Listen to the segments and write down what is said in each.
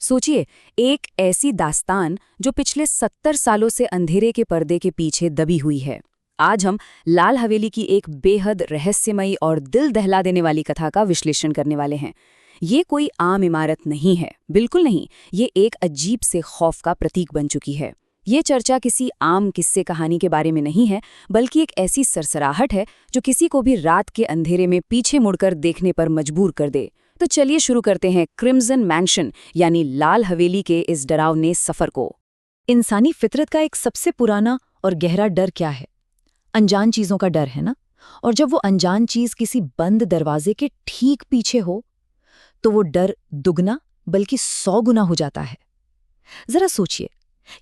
सोचिए, एक ऐसी दास्तान जो पिछले 70 सालों से अंधेरे के पर्दे के पीछे दबी हुई है। आज हम लाल हवेली की एक बेहद रहस्यमयी और दिल दहला देने वाली कथा का विश्लेषण करने वाले हैं। ये कोई आम इमारत नहीं है, बिल्कुल नहीं। ये एक अजीब से खौफ का प्रतीक बन चुकी है। ये चर्चा किसी आम किस्से कहानी के बारे में नहीं है, बल्कि एक ऐसी सरसराहट है जो किसी को भी रात के अंधेरे में पीछे मुड़कर देखने पर मजबूर कर दे। तो चलिए शुरू करते हैं क्रिम्सन मैंशन यानी लाल हवेली के इस डरावने सफर को। इंसानी फितरत का एक सबसे पुराना और गहरा डर क्या है? अनजान चीजों का डर है ना। और जब वो अनजान चीज किसी बंद दरवाजे के ठीक पीछे हो तो वो डर दुगना बल्कि 100 गुना हो जाता है। जरा सोचिए,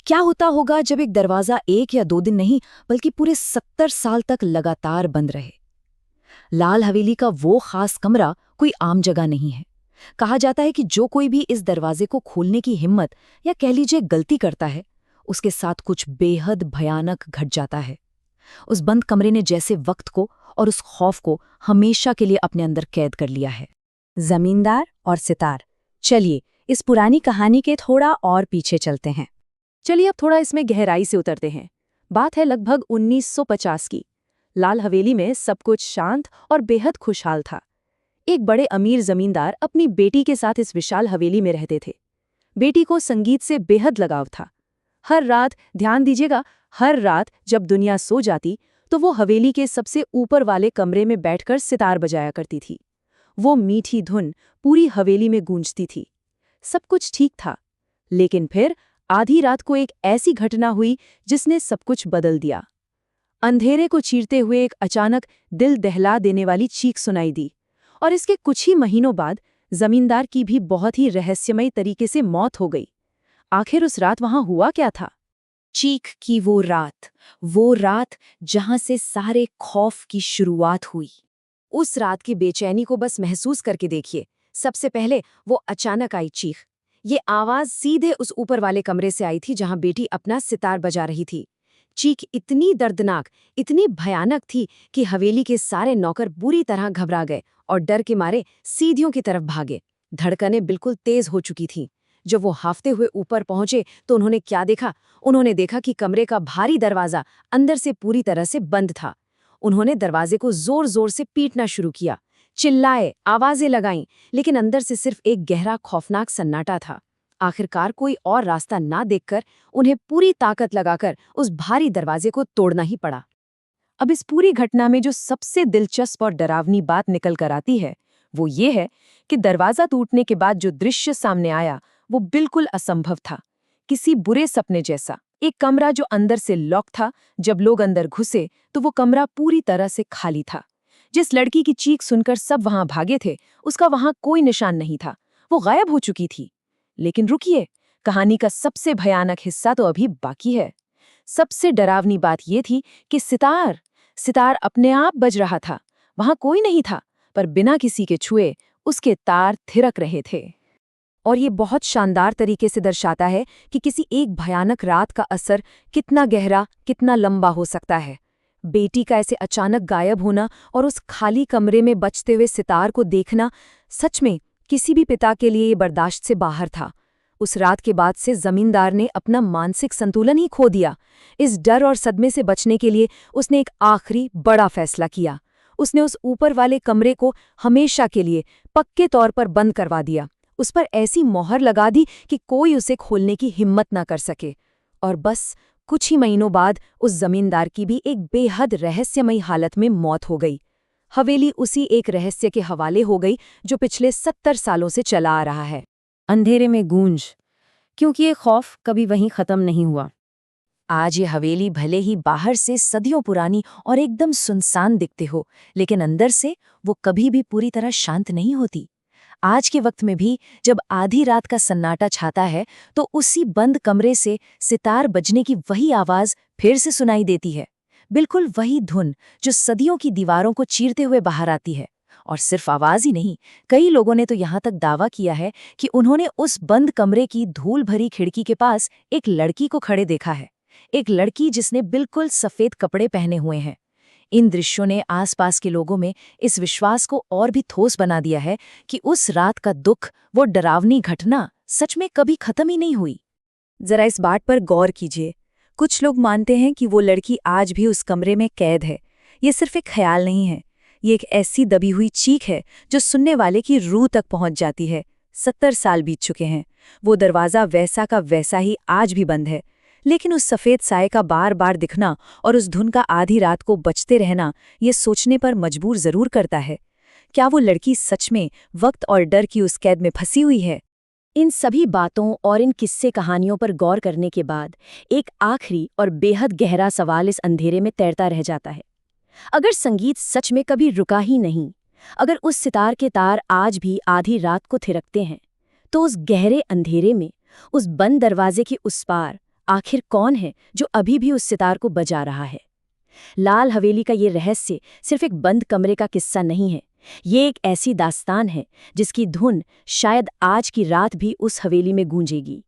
क्या होता होगा जब एक दरवाजा 1 या 2 दिन नहीं बल्कि पूरे 70 साल तक लगातार बंद रहे। लाल हवेली का वो खास कमरा कोई आम जगह नहीं है। कहा जाता है कि जो कोई भी इस दरवाजे को खोलने की हिम्मत या कह लीजिए गलती करता है, उसके साथ कुछ बेहद भयानक घट जाता है। उस बंद कमरे ने जैसे वक्त को और उस खौफ को हमेशा के लिए अपने अंदर कैद कर लिया है। जमींदार और सितार। चलिए इस पुरानी कहानी के थोड़ा और पीछे चलते हैं। चलिए अब थोड़ा इसमें गहराई से उतरते हैं। बात है लगभग 1950 की। लाल हवेली में सब कुछ शांत और बेहद खुशहाल था। एक बड़े अमीर जमींदार अपनी बेटी के साथ इस विशाल हवेली में रहते थे। बेटी को संगीत से बेहद लगाव था। हर रात, ध्यान दीजिएगा, हर रात जब दुनिया सो जाती तो वो हवेली के सबसे ऊपर वाले कमरे में बैठकर सितार बजाया करती थी। वो मीठी धुन पूरी हवेली में गूंजती थी। सब कुछ ठीक था, लेकिन फिर आधी रात को एक ऐसी घटना हुई जिसने सब कुछ बदल दिया। अंधेरे को चीरते हुए एक अचानक दिल दहला देने वाली चीख सुनाई दी, और इसके कुछ ही महीनों बाद जमींदार की भी बहुत ही रहस्यमयी तरीके से मौत हो गई। आखिर उस रात वहां हुआ क्या था? चीख की वो रात जहां से सारे खौफ की शुरुआत हुई। उस रात की बेचैनी को बस महसूस करके देखिए। सबसे पहले वो अचानक आई चीख। ये आवाज सीधे उस ऊपर वाले कमरे से आई थी जहां बेटी अपना सितार बजा रही थी। चीख इतनी दर्दनाक, इतनी भयानक थी कि हवेली के सारे नौकर बुरी तरह घबरा गए और डर के मारे सीढ़ियों की तरफ भागे। धड़कनें बिल्कुल तेज हो चुकी थीं। जब वो हाफते हुए ऊपर पहुंचे तो उन्होंने क्या देखा? उन्होंने देखा कि कमरे का भारी दरवाजा अंदर से पूरी तरह से बंद था। उन्होंने दरवाजे को जोर जोर से पीटना शुरू किया, चिल्लाए, आवाजें लगाईं, लेकिन अंदर से सिर्फ एक गहरा खौफनाक सन्नाटा था। आखिरकार कोई और रास्ता ना देखकर उन्हें पूरी ताकत लगाकर उस भारी दरवाजे को तोड़ना ही पड़ा। अब इस पूरी घटना में जो सबसे दिलचस्प और डरावनी बात निकल कर आती है वो ये है कि दरवाजा टूटने के बाद जो दृश्य सामने आया वो बिल्कुल असंभव था। किसी बुरे सपने जैसा। एक कमरा जो अंदर से लॉक था, जब लोग अंदर घुसे तो वो कमरा पूरी तरह से खाली था। जिस लड़की की चीख सुनकर सब वहां भागे थे, उसका वहां कोई निशान नहीं था। वो गायब हो चुकी थी। लेकिन रुकिए, कहानी का सबसे भयानक हिस्सा तो अभी बाकी है। सबसे डरावनी बात यह थी कि सितार अपने आप बज रहा था। वहां कोई नहीं था, पर बिना किसी के छुए उसके तार थिरक रहे थे। और ये बहुत शानदार तरीके से दर्शाता है कि किसी एक भयानक रात का असर कितना गहरा, कितना लंबा हो सकता है। बेटी का ऐसे अचानक गायब होना और उस खाली कमरे में बजते हुए सितार को देखना सच में किसी भी पिता के लिए ये बर्दाश्त से बाहर था। उस रात के बाद से जमींदार ने अपना मानसिक संतुलन ही खो दिया। इस डर और सदमे से बचने के लिए उसने एक आखिरी बड़ा फैसला किया। उसने उस ऊपर वाले कमरे को हमेशा के लिए पक्के तौर पर बंद करवा दिया। उस पर ऐसी मोहर लगा दी कि कोई उसे खोलने की हिम्मत ना कर सके। और बस कुछ ही महीनों बाद उस जमींदार की भी एक बेहद रहस्यमयी हालत में मौत हो गई। हवेली उसी एक रहस्य के हवाले हो गई जो पिछले 70 सालों से चला आ रहा है। अंधेरे में गूंज, क्योंकि ये खौफ कभी वहीं खत्म नहीं हुआ। आज ये हवेली भले ही बाहर से सदियों पुरानी और एकदम सुनसान दिखते हो, लेकिन अंदर से वो कभी भी पूरी तरह शांत नहीं होती। आज के वक्त में भी जब आधी रात का सन्नाटा छाता है तो उसी बंद कमरे से सितार बजने की वही आवाज फिर से सुनाई देती है। बिल्कुल वही धुन जो सदियों की दीवारों को चीरते हुए बाहर आती है। और सिर्फ आवाज ही नहीं, कई लोगों ने तो यहाँ तक दावा किया है कि उन्होंने उस बंद कमरे की धूल भरी खिड़की के पास एक लड़की को खड़े देखा है। एक लड़की जिसने बिल्कुल सफेद कपड़े पहने हुए हैं। इन दृश्यों ने आसपास के लोगों में इस विश्वास को और भी ठोस बना दिया है कि उस रात का दुख, वो डरावनी घटना सच में कभी खत्म ही नहीं हुई। जरा इस बात पर गौर कीजिए। कुछ लोग मानते हैं कि वो लड़की आज भी उस कमरे में कैद है। ये सिर्फ एक ख्याल नहीं है, ये एक ऐसी दबी हुई चीख है जो सुनने वाले की रूह तक पहुंच जाती है। 70 साल बीत चुके हैं, वो दरवाज़ा वैसा का वैसा ही आज भी बंद है। लेकिन उस सफ़ेद साए का बार बार दिखना और उस धुन का आधी रात को बजते रहना ये सोचने पर मजबूर ज़रूर करता है, क्या वो लड़की सच में वक्त और डर की उस कैद में फंसी हुई है? इन सभी बातों और इन किस्से कहानियों पर गौर करने के बाद एक आखिरी और बेहद गहरा सवाल इस अंधेरे में तैरता रह जाता है। अगर संगीत सच में कभी रुका ही नहीं, अगर उस सितार के तार आज भी आधी रात को थिरकते हैं, तो उस गहरे अंधेरे में, उस बंद दरवाजे के उस पार आखिर कौन है जो अभी भी उस सितार को बजा रहा है? लाल हवेली का ये रहस्य सिर्फ एक बंद कमरे का किस्सा नहीं है, ये एक ऐसी दास्तान है जिसकी धुन शायद आज की रात भी उस हवेली में गूंजेगी।